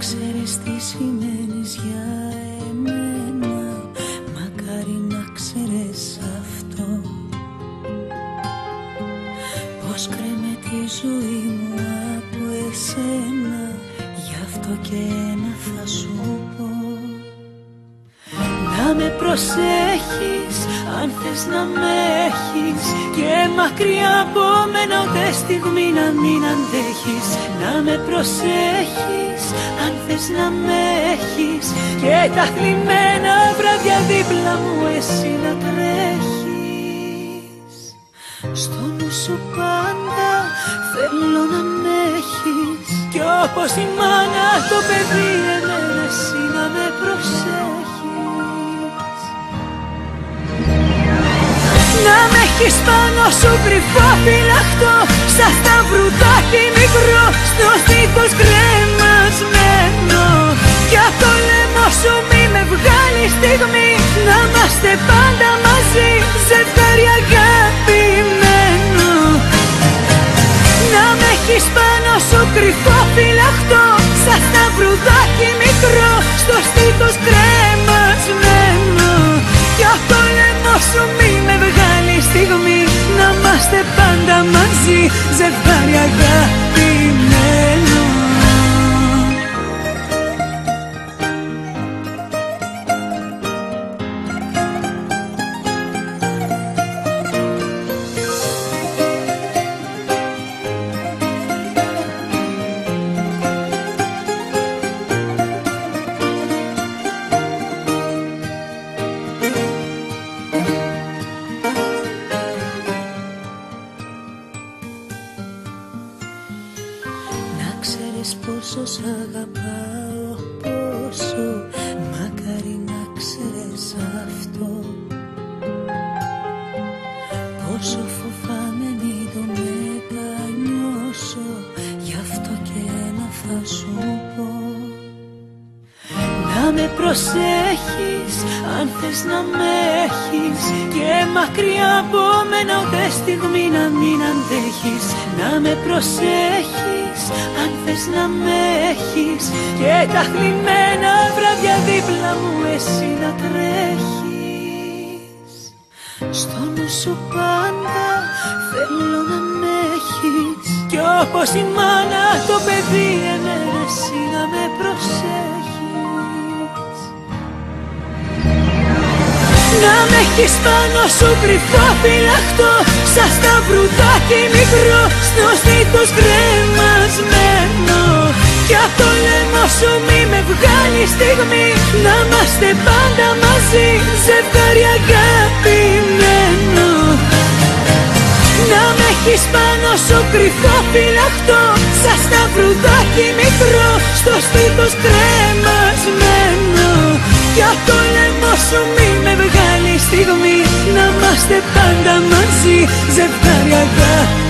ξέρεις τι σημαίνεις για εμένα, μακάρι να ξέρεις αυτό. Πως κρέμεται η ζωή μου από εσένα, γι' αυτό και ένα θα σου πω. Να με προσέχεις αν θες να με έχεις, και μακριά από μένα ούτε στιγμή να μην αντέχεις. Να με προσέχεις αν θες να με έχεις, και τα θλιμμένα βράδια δίπλα μου εσύ να τρέχεις. Στο νου σου πάντα θέλω να με έχεις, κι όπως η μάνα το παιδί εμένα εσύ να με προσέχεις. Να με έχεις πάνω σου κρυφό φυλαχτό, σαν σταυρουδάκι μικρό, στο στήθος κρεμασμένο. Κι απ' το λαιμό σου μη με βγάλει στιγμή, να είμαστε πάντα μαζί, ζευγάρι αγαπημένο. Να με έχεις πάνω σου κρυφό φυλαχτό, σαν σταυρουδάκι μικρό, στο στήθος κρεμασμένο. Κι απ' το λαιμό σου μη με βγάλει στιγμή, να είμαστε πάντα μαζί, ζευγάρι αγαπημένο. Ξέρεις πόσο σ' αγαπάω, πόσο, μακάρι να ξέρεις αυτό. Πόσο φοβάμαι μη το μετανιώσω, γι' αυτό και ένα θα σου πω. Να με προσέχεις αν θες να με έχεις, και μακριά από μένα ούτε στιγμή να μην αντέχεις. Να με προσέχεις αν θες να με έχεις, και τα θλιμμένα βράδια δίπλα μου εσύ να τρέχεις. Στο νου σου πάντα θέλω να με έχεις, κι όπως η μάνα το παιδί εμένα εσύ να με προσέχεις. Να με έχεις πάνω σου κρυφό φυλαχτό, σαν σταυρουδάκι μικρό, στο στήθος κρεμασμένο. Κι απ' το λαιμό σου μη με βγάλει στιγμή, να είμαστε πάντα μαζί, ζευγάρι αγαπημένο. Να με έχεις πάνω σου κρυφό φυλαχτό, σαν σταυρουδάκι μικρό, στο στήθος κρεμασμένο. Κι απ' το λαιμό σου μη με βγάλει στιγμή, να είμαστε πάντα μαζί, ζευγάρι αγαπημένο.